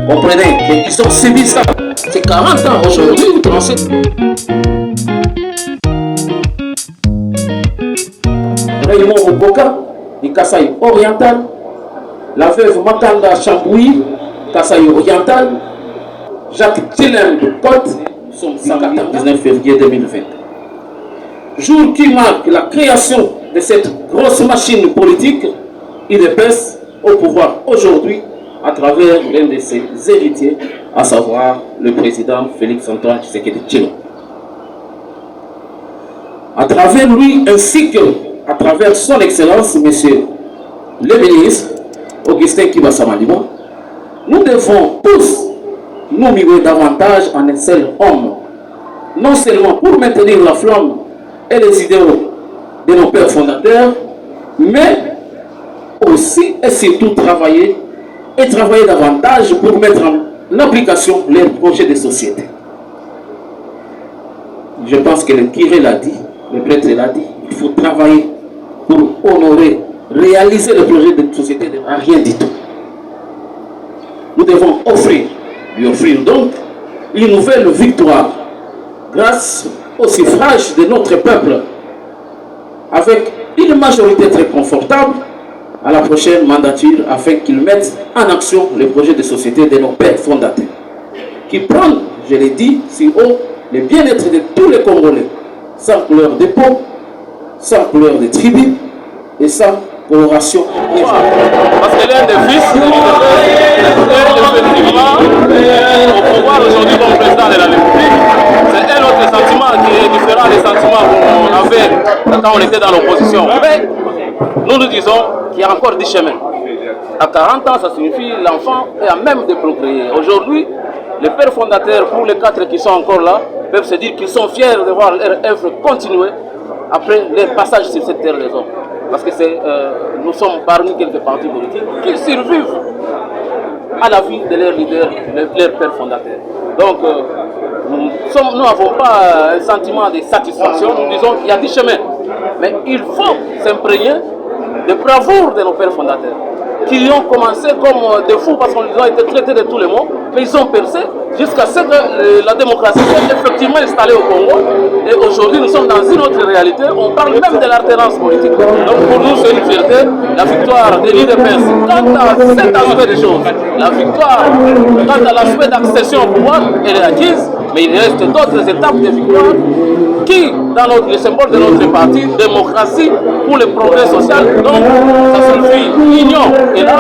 Comprenez? Et ils ont subi ça. C'est 40 ans aujourd'hui, vous pensez. Raymond Oboka, du Kasaï oriental. La veuve Makanda Chambouy, Kasaï oriental. Jacques Tillem de Côte, nous sommes le 19 février 2020. Jour qui marque la création de cette grosse machine politique, UDPS au pouvoir aujourd'hui à travers l'un de ses héritiers, à savoir le président Félix-Antoine Tshisekedi Tshilombo. À travers lui ainsi que à travers son excellence, monsieur le ministre Augustin Kibasamaliwa, nous devons tous nous migrer davantage en un seul homme, non seulement pour maintenir la flamme et les idéaux de nos pères fondateurs, mais aussi et surtout travailler davantage pour mettre en application les projets de société. Je pense que le curé l'a dit, le prêtre l'a dit, il faut travailler pour honorer, réaliser le projet de société de rien du tout. Nous devons lui offrir donc une nouvelle victoire grâce au suffrage de notre peuple avec une majorité très confortable à la prochaine mandature afin qu'ils mettent en action le projet de société de nos pères fondateurs qui prennent, je l'ai dit, si haut le bien-être de tous les Congolais sans couleur de peau, sans couleur de tribu et sans coloration. Parce que l'un des fils effectivement au pouvoir aujourd'hui comme président de la République, c'est un autre sentiment qui est différent des sentiments qu'on avait quand on était dans l'opposition. Mais nous disons qu'il y a encore du chemin. À 40 ans, ça signifie l'enfant est à même de procréer. Aujourd'hui, les pères fondateurs, pour les 4 qui sont encore là, peuvent se dire qu'ils sont fiers de voir leur œuvre continuer après leur passage sur cette terre des hommes. Parce que nous sommes parmi quelques partis politiques qui survivent à la vie de leurs leaders, leurs pères fondateurs. Donc, nous n'avons pas un sentiment de satisfaction, nous disons qu'il y a du chemin. Mais il faut s'imprégner de bravoure de nos pères fondateurs, qui ont commencé comme des fous parce qu'ils ont été traités de tous les maux, mais ils ont percé jusqu'à ce que la démocratie soit effectivement installée au Congo. Et aujourd'hui, nous sommes dans une autre réalité. On parle même de l'alternance politique. Donc pour nous, c'est une fierté. La victoire de l'UDPS, quant à cet aspect des choses, la victoire, quant à l'aspect d'accession au pouvoir, elle est acquise, mais il reste d'autres étapes de victoire qui, dans le symbole de notre parti, démocratie pour le progrès social, donc ça signifie l'union est là,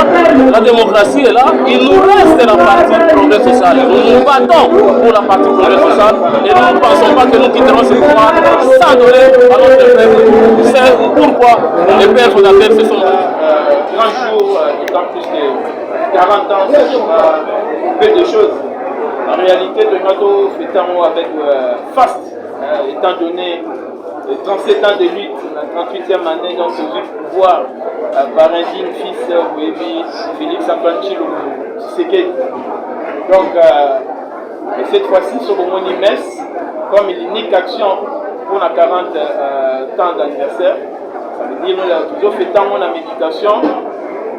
la démocratie est là, il nous reste la partie progrès social. Nous nous battons pour la partie progrès social et nous ne pensons pas que nous quitterons ce pouvoir sans donner à notre peuple. C'est pourquoi les pères fondateurs se sont grand jour, d'autant plus que 40 ans, c'est peu de choses. En réalité, Donato fait un mot avec FAST, étant donné 37 ans de lutte, la 38e année dans ce pouvoir, par un digne fils, Webi, Félix-Antoine Tshilombo Tshisekedi. Donc, cette fois-ci, sur le Monimès, comme l'unique action pour la 40 ans d'anniversaire, ça veut dire que nous avons toujours fait tant de méditation,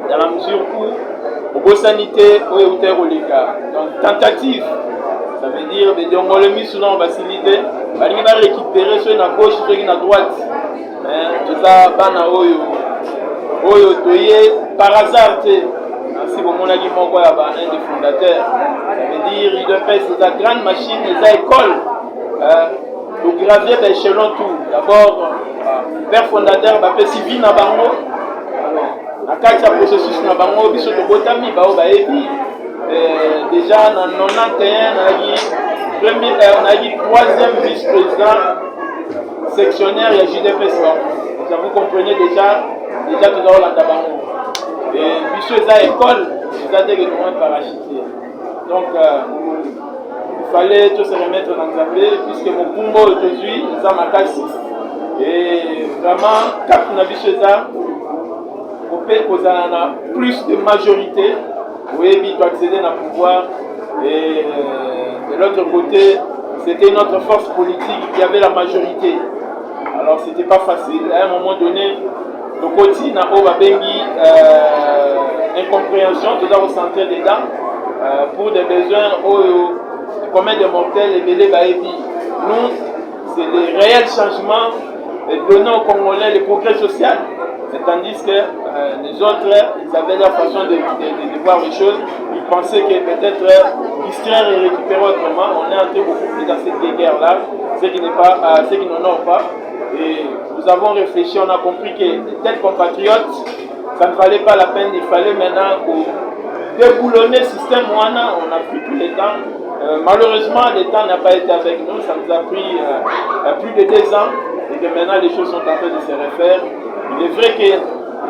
dans la mesure où, au sanité, au donc, tentative. Ça veut dire que les Congolais sont en facilité, ils vont récupérer ceux à gauche, ceux à droite. Tout ça, par hasard, si vous avez un des fondateurs, ça veut dire qu'il doit faire cette grande machine, les écoles, le gravier d'échelon tout. D'abord, père fondateur, il fait civil dans Bango. Alors, à 4 processus dans Bango, il y a Botami, déjà en 91, on a eu 3e vice-président sectionnaire et JDPS. Vous comprenez déjà tout dans Bango. Et puis, ces écoles, ils ont été parachutés. Donc, il fallait tout se remettre dans le appel, puisque mon combo aujourd'hui, c'est ma casse. Et vraiment, quand on a vu ça, on peut qu'on plus de majorité. Oui, il doit accéder à pouvoir. Et de l'autre côté, c'était notre force politique qui avait la majorité. Alors, c'était pas facile. À un moment donné, le côté n'a pas incompréhension, tout ça au centre dedans. pour des besoins communs des mortels et belé baebi. Nous, c'est les réels changements donnant aux Congolais le progrès social. Tandis que les autres, ils avaient leur façon de voir les choses. Ils pensaient que peut-être distraire et récupérer autrement. On est entré beaucoup plus dans cette guerre-là, ce qui n'honore pas. Et nous avons réfléchi, on a compris que tels compatriotes, ça ne valait pas la peine. Il fallait maintenant déboulonner le système Moana. On a pris tout le temps. Malheureusement, le temps n'a pas été avec nous. Ça nous a pris plus de 2 ans. Et que maintenant, les choses sont en train de se refaire. Il est vrai que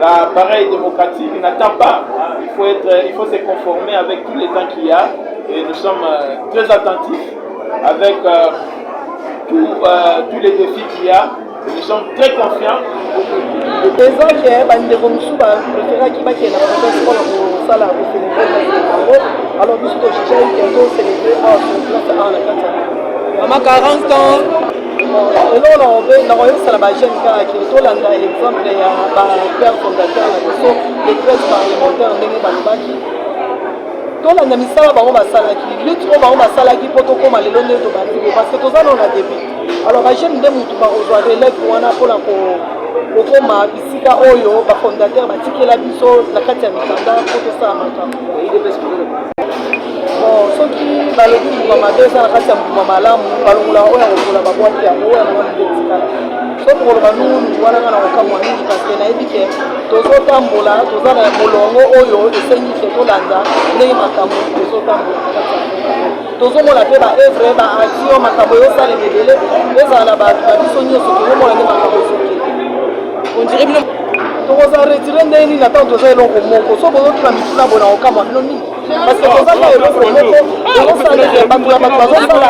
l'appareil démocratique n'attend pas. Il faut se conformer avec tous les temps qu'il y a. Et nous sommes très attentifs avec tous les défis qu'il y a. Et nous sommes très confiants. Les gens qui préfèrent qu'ils mettent la province pour le salaire pour célébrer. Alors, nous sommes célébrés à 40 ans. eloko nakoyebisala bajeune kaka ke tolanda exemple ya bapère fondateur na biso décrète parlementaire ndenge balobaki tolanda misala bango basalaki lutte oyo bango basalaki mpo tokóma lelo nde tobandi bo parce que toza nano na début alors bajeune nde motu bakozwa relève wana mpona kokóma bisika oyo bafondateur batikela biso na kati ya mikanda mpo tosala makambo soki balobi mbuma mabe eza na kati ya mbuma malamu balongola oyo akokola babwaki yango oyo yango etikala soki koloba nunu wana nga na kokamwa mingi parce nayebi ke tozotambola toza na molongo oyo esengi ke tolanda ndenge makambo ezotambola tozomona mpe baevre baaction makambo ezosalema ebele ezala na bato na biso nyonso tozomona nde makambo ezokende tokoza retire ndenge nini ata toza eloko moko so bozotuna mituna bona kokamwa bino nini parce que tozaka eloko moko ezosalema bato ya bato bazosala